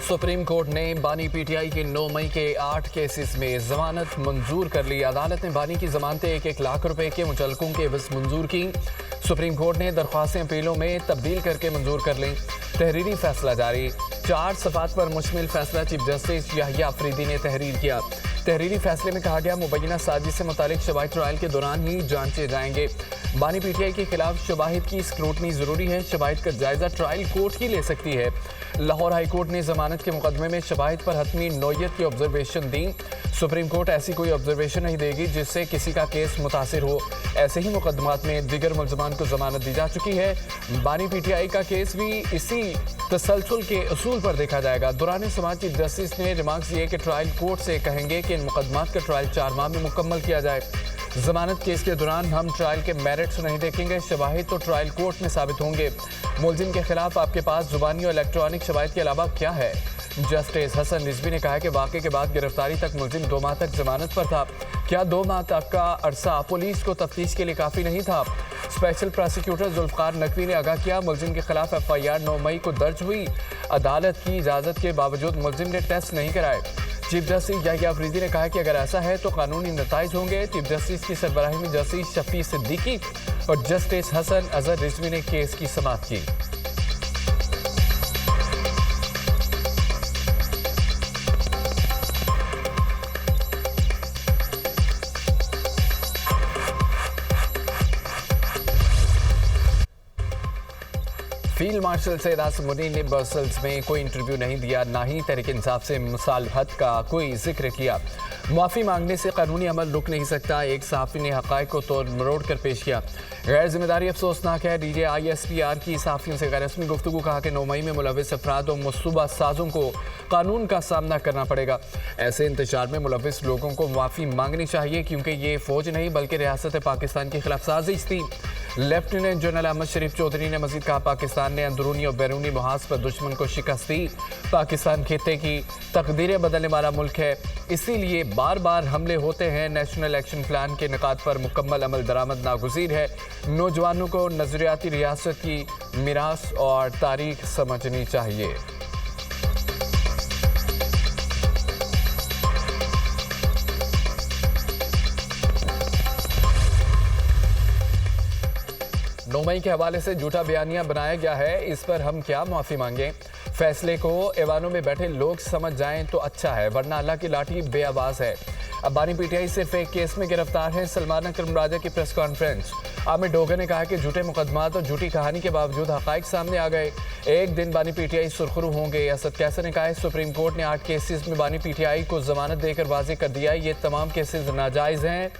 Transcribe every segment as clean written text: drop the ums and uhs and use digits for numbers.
Supreme court ने बानी PTI के 9 मई के 8 केसेस में जमानत मंजूर कर ली। अदालत ने बानी की जमानतें 1-1 लाख रुपए के मुचलकों के एवज मंजूर की। सुप्रीम कोर्ट ने दरख्वास्तें अपीलों में तब्दील करके मंजूर कर ली। तहरीरी फैसला जारी। 4 सफ़ात पर मुश्तमिल फैसला चीफ जस्टिस याहिया अफरीदी ने तहरीर किया। तहरीरी फैसले में कहा गया, मुबैना साजिश से मुतालिक शवाहिद ट्रायल के दौरान ही जांचे जाएंगे। बानी पीटीआई के खिलाफ शवाहिद की स्क्रूटनी जरूरी है। शवाहिद का जायजा ट्रायल कोर्ट ही ले सकती है। लाहौर हाई कोर्ट ने जमानत के मुकदमे में शवाहिद पर हतमी नौयत की ऑब्जर्वेशन दी। सुप्रीम कोर्ट ऐसी कोई ऑब्जर्वेशन नहीं देगी जिससे किसी का केस मुतासिर हो। ऐसे ही मुकदमात में दिगर मुल्ज़मान को जमानत दी जा चुकी है। बानी पीटीआई का केस भी इसी तसलसल के असूल पर देखा जाएगा। दौरान समाज चीफ जस्टिस ने रिमार्क्स दिए कि ट्रायल कोर्ट से कहेंगे कि इन मुकदमात का ट्रायल 4 माह में मुकम्मल किया जाए। जमानत केस के दौरान हम ट्रायल के मेरिट्स नहीं देखेंगे। शवाहिद तो ट्रायल कोर्ट में साबित होंगे। मुलजिम के खिलाफ आपके पास जुबानी और इलेक्ट्रॉनिक शवाहिद के अलावा क्या है? जस्टिस हसन रिजवी ने कहा कि वाक़े के बाद गिरफ्तारी तक मुलजिम 2 माह तक जमानत पर था। क्या 2 माह तक का अरसा पुलिस को तफ्तीश के लिए काफ़ी नहीं था? स्पेशल प्रोसिक्यूटर जुल्फ़कार नकवी ने आगाह किया, मुलजिम के खिलाफ FIR 9 मई को दर्ज हुई। अदालत की इजाज़त के बावजूद मुलजिम ने टेस्ट नहीं कराए। चीफ जस्टिस याहिया अफरीदी ने कहा कि अगर ऐसा है तो कानूनी नताइज होंगे। चीफ जस्टिस की सरबराही में जस्टिस शफी सिद्दीकी और जस्टिस हसन अजहर रिजवी ने केस की समाअत की। फील्ड मार्शल सैयद आसिम मुनीर ने ब्रसेल्स में कोई इंटरव्यू नहीं दिया, ना ही तहरीक इंसाफ से मुसालहत का कोई जिक्र किया। माफ़ी मांगने से कानूनी अमल रुक नहीं सकता। एक सहाफ़ी ने हक़ाइक़ को तोड़ मरोड़ कर पेश किया। गैर जिम्मेदारी अफसोसनाक है। DJ ISPR की सहाफ़ियों से गैर रस्मी गुफ्तगू। कहा कि 9 मई में मुलव्विस अफराद और मनसूबा साजों को कानून का सामना करना पड़ेगा। ऐसे इंतशार में मुलव्विस लोगों को माफ़ी मांगनी चाहिए, क्योंकि ये फ़ौज नहीं बल्कि रियासत पाकिस्तान के खिलाफ साजिश थी। लेफ्टिनेंट जनरल अहमद शरीफ चौधरी ने मज़ीद कहा, पाकिस्तान ने अंदरूनी और बैरूनी महाज पर दुश्मन को शिकस्त दी। पाकिस्तान खित्ते की तकदीरें बदलने वाला मुल्क है, इसीलिए बार बार हमले होते हैं। नेशनल एक्शन प्लान के निकात पर मुकम्मल अमल दरामद नागुज़ीर है। नौजवानों को नज़रियाती रियासत की मीरास और तारीख समझनी चाहिए। मई के हवाले से झूठा बयानिया बनाया गया है, इस पर हम क्या माफ़ी मांगें? फैसले को ऐवानों में बैठे लोग समझ जाएं तो अच्छा है, वरना अल्लाह की लाठी बेआवाज़ है। अब बानी पीटीआई सिर्फ एक केस में गिरफ्तार है। सलमान अकरम राजा की प्रेस कॉन्फ्रेंस। आमिर डोगर ने कहा कि झूठे मुकदमात और झूठी कहानी के बावजूद हक़ाइक़ सामने आ गए। एक दिन बानी पीटीआई सुरखरू होंगे। असद कैसर ने कहा है, सुप्रीम कोर्ट ने 8 केसेस में बानी पीटीआई को जमानत देकर वाज़ेह कर दिया, ये तमाम केसेस नाजायज़ हैं।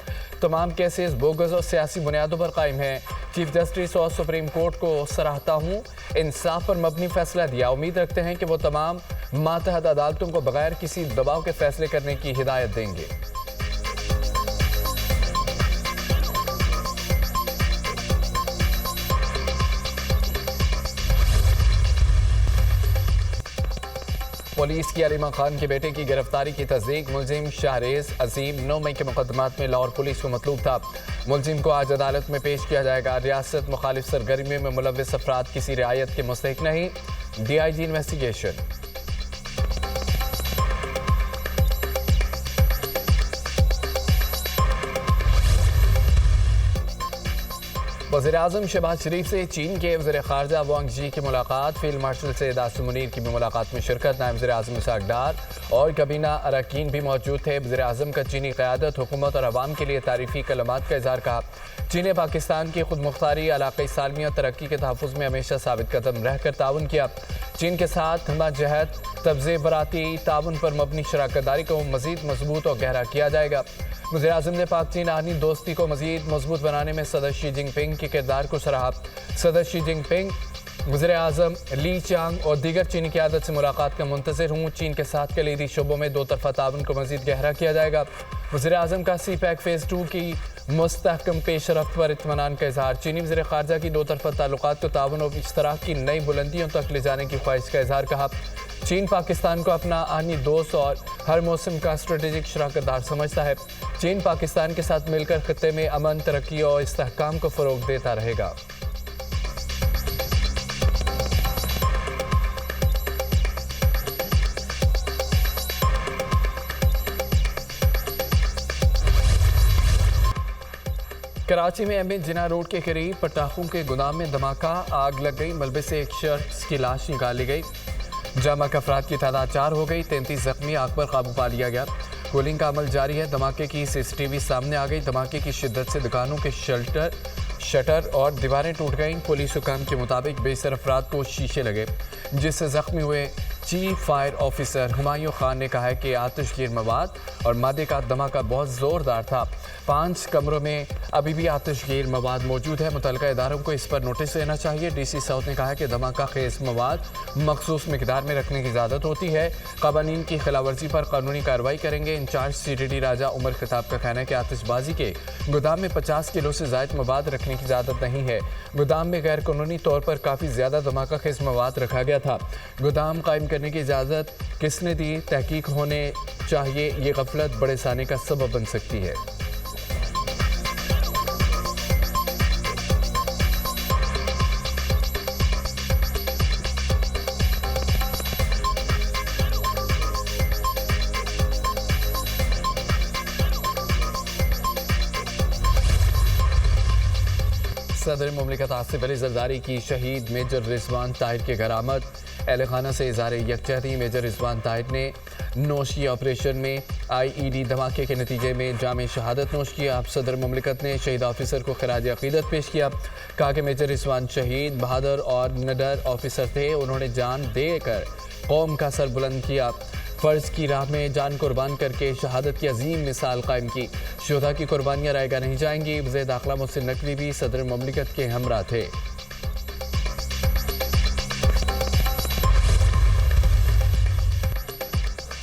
तमाम केसेस बोगस और सियासी बुनियादों पर कायम हैं। चीफ जस्टिस और सुप्रीम कोर्ट को सराहता हूँ, इंसाफ पर मबनी फैसला दिया। उम्मीद रखते हैं कि वो तमाम मातहत अदालतों को बगैर किसी दबाव के फैसले करने की हिदायत देंगे। पुलिस की अलीमा खान के बेटे की गिरफ्तारी की तस्दीक। मुलजिम शाहरेज अजीम 9 मई के मुकदमात में लाहौर पुलिस को मतलूब था। मुलजिम को आज अदालत में पेश किया जाएगा। रियासत मुखालिफ सरगर्मी में मुलव्विस अफराद किसी रियायत के मुस्तहिक नहीं। DIG investigation. वज़ीर-ए-आज़म शहबाज शरीफ से चीन के वज़ीर ख़ारजा वांग जी की मुलाकात। फील्ड मार्शल सैयद आसिम मुनीर की भी मुलाकात में शिरकत। नायब वज़ीर-ए-आज़म इसहाक़ डार और काबीना अरकान भी मौजूद थे। वज़ीर-ए-आज़म का चीनी क़यादत, हुकूमत और अवाम के लिए तारीफ़ी कलमात का इज़हार कहा। चीन ने पाकिस्तान की खुद मुख्तारी, इलाक़ाई सालमियत, तरक्की के तहफ़्फ़ुज़ में हमेशा साबित कदम रहकर ताउन किया। चीन के साथ हमजहत तब्ज़े बराती ताउन पर मबनी शराकतदारी को मज़ीद मजबूत और गहरा किया जाएगा। वज़ीर-ए-आज़म ने पाक चीन आहनी दोस्ती को मज़ीद मजबूत बनाने में सदर शी जिनपिंग के किरदार को सराहा। सदर शी जिनपिंग, वज़ीर-ए-आज़म ली चांग और दीगर चीनी क़यादत से मुलाकात का मुंतज़िर हूँ। चीन के साथ कलीदी शोबों में 2 तरफ़ा ताउन को मज़ीद गहरा किया जाएगा। वज़ीर-ए-आज़म का CPEC फ़ेज़ 2 की मुस्तहकम पेशरफ्त पर इत्मीनान का इज़हार। चीनी वज़ीर ख़ारजा की 2 तरफ़ा ताल्लुकात को ताउन और इश्तराक की नई बुलंदियों तक ले जाने की ख्वाहिश का इज़हार कहा। चीन पाकिस्तान को अपना आहनी दोस्त और हर मौसम का स्ट्रेटेजिक शराकतदार समझता है। चीन पाकिस्तान के साथ मिलकर खित्ते में अमन, तरक्की और इस्तेहकाम को फ़रोग़ देता रहेगा। कराची में एम जिना रोड के करीब पटाखों के गोदाम में धमाका, आग लग गई। मलबे से एक शख्स की लाश निकाली गई। जमा अफराद की तादाद 4 हो गई। 33 जख्मी, आग पर काबू पा लिया गया। कूलिंग का अमल जारी है। धमाके की सीसीटीवी सामने आ गई। धमाके की शिद्दत से दुकानों के शटर और दीवारें टूट गईं। पुलिस हुकाम के मुताबिक बेसर अफराद को शीशे लगे, जिससे जख्मी हुए। Chief fire officer Humayun Khan ने कहा है कि आतिशगीर मवाद और मादे का धमाका बहुत ज़ोरदार था। 5 कमरों में अभी भी आतिशगीर मवाद मौजूद है। मुतल्लिका इदारों को इस पर नोटिस देना चाहिए। डीसी साउथ ने कहा है कि धमाका खेज मवाद मखसूस मिकदार में रखने की इजाज़त होती है। क़वानीन की खिलाफवर्जी पर कानूनी कार्रवाई करेंगे। इंचार्ज CTD राजा उमर खिताब का कहना है कि आतिशबाजी के गोदाम में 50 किलो से ज़ायद मवाद रखने की इजाज़त नहीं है। गोदाम में गैर कानूनी तौर पर काफ़ी ज़्यादा धमाका खेज मवाद रखा गया था। गोदाम कायम करने की इजाज़त किसने दी, तहकीक होने चाहिए। ये गफलत बड़े साने का सबब बन सकती है। सदर मुमलिकत आसिफ अली जरदारी की शहीद मेजर रिजवान ताहिर के घर आमद। अहल खाना से इज़हार यकजहती। मेजर रिजवान ताहिर ने नोशी ऑपरेशन में IED धमाके के नतीजे में जाम शहादत नोश किया। सदर मुमलिकत ने शहीद ऑफिसर को खराज अकीदत पेश किया। कहा कि मेजर रिजवान शहीद, बहादुर और निडर ऑफिसर थे। उन्होंने जान देकर कौम का सर बुलंद किया। फ़र्ज़ की राह में जान कुर्बान करके शहादत की अजीम मिसाल कायम की। शुहदा की कुर्बानियाँ रायगा नहीं जाएंगी। वज़ीर दाखिला मोहसिन नकवी भी सदर मुमलिकत के हमरा थे।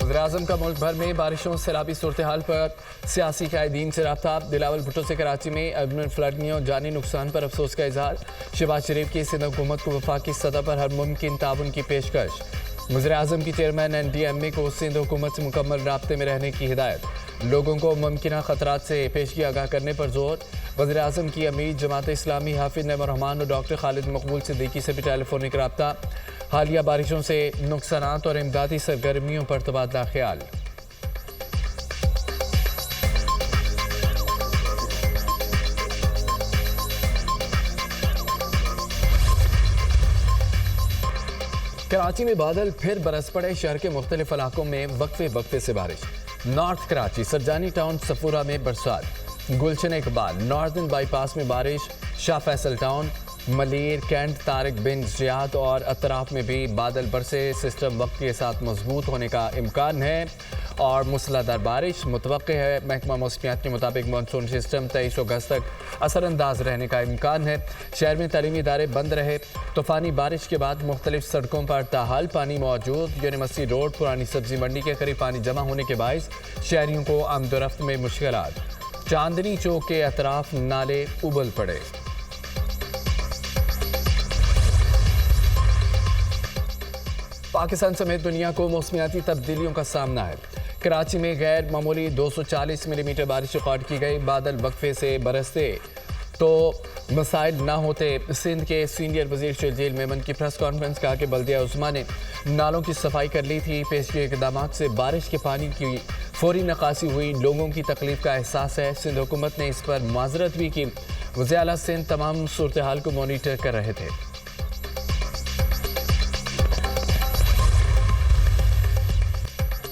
वज़ीर-ए-आज़म का मुल्क भर में बारिशों सैलाबी सूरत हाल पर सियासी कायदीन से रब्ता। बिलावल भुट्टो से कराची में अर्बन फ्लड और जानी नुकसान पर अफसोस का इजहार। शहबाज शरीफ की सिंध हुकूमत को वफाकी सतह पर हर मुमकिन ताउन की पेशकश। वज़ीर-ए-आज़म की चेयरमैन NDMA को सिंध हुकूमत से मुकम्मल राब्ते में रहने की हिदायत। लोगों को मुमकिन खतरात से पेशगी आगाह करने पर जोर। वज़ीर-ए-आज़म की अमीर जमात इस्लामी हाफिज नईमुर रहमान और डॉक्टर खालिद मकबूल सिद्दीकी से भी टेलीफोनिक रब्ता। हालिया बारिशों से नुकसानात और इमदादी सरगर्मियों पर तबादला ख्याल। कराची में बादल फिर बरस पड़े। शहर के मुख्तलिफ इलाकों में वक्फे वक्फे से बारिश। नॉर्थ कराची, सरजानी टाउन, सफूरा में बरसात। गुलशन इकबाल, नॉर्दर्न बाईपास में बारिश। शाह फैसल टाउन, मलीर, कैंट, तारिक बिन ज़ियाद और अतराफ में भी बादल बरसे। सिस्टम वक्त के साथ मजबूत होने का इम्कान है और मूसलाधार बारिश मुतवक्के है। महकमा मौसमियात के मुताबिक मानसून सिस्टम 23 अगस्त तक असरअंदाज रहने का इम्कान है। शहर में तालीमी इदारे बंद रहे। तूफ़ानी बारिश के बाद मुख्तलिफ सड़कों पर ताहाल पानी मौजूद। यूनिवर्सिटी रोड, पुरानी सब्जी मंडी के करीब पानी जमा होने के बायस शहरियों को आमदोरफ्त में मुश्किलात। चांदनी चौक के अतराफ नाले उबल पड़े। पाकिस्तान समेत दुनिया को मौसमियाती तब्दीलियों का सामना है। कराची में गैर मामूली 240 मिलीमीटर बारिश रिकॉर्ड की गई। बादल वक्फे से बरसते तो मसाइल ना होते। सिंध के सीनियर वजीर शर्जील मेमन की प्रेस कॉन्फ्रेंस। कहा कि बल्दिया उस्मा ने नालों की सफाई कर ली थी। पेशगी इक़दाम से बारिश के पानी की फौरी निकासी हुई। लोगों की तकलीफ का एहसास है। सिंध हुकूमत ने इस पर माजरत भी की। वज़ीर आला सिंध तमाम सूरत हाल को मॉनिटर कर रहे थे।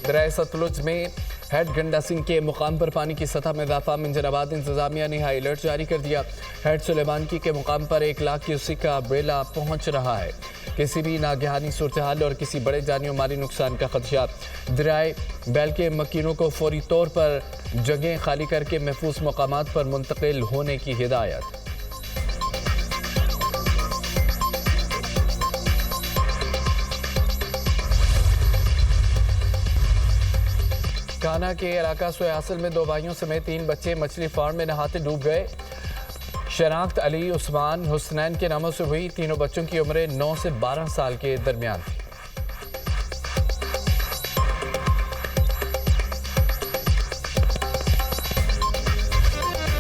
दरिया सतलुज में हेड गंडा सिंह के मुकाम पर पानी की सतह में इजाफा। मंजराबाद इंतजामिया ने हाई अलर्ट जारी कर दिया। हेड सुलेमानकी के मुकाम पर 1 लाख क्यूसेक का बेला पहुंच रहा है। किसी भी नागहानी सूरत हाल और किसी बड़े जानी और माली नुकसान का खदशा। दरियाए बैल के मकीनों को फौरी तौर पर जगह खाली करके महफूज मकामात पर मुंतकिल होने की हिदायत। काना के इलाका सोयासल में 2 भाइयों समेत 3 बच्चे मछली फार्म में नहाते डूब गए। शनाख्त अली उस्मान हुसनैन के नामों से हुई। तीनों बच्चों की उम्रें 9 से 12 साल के दरमियान थी।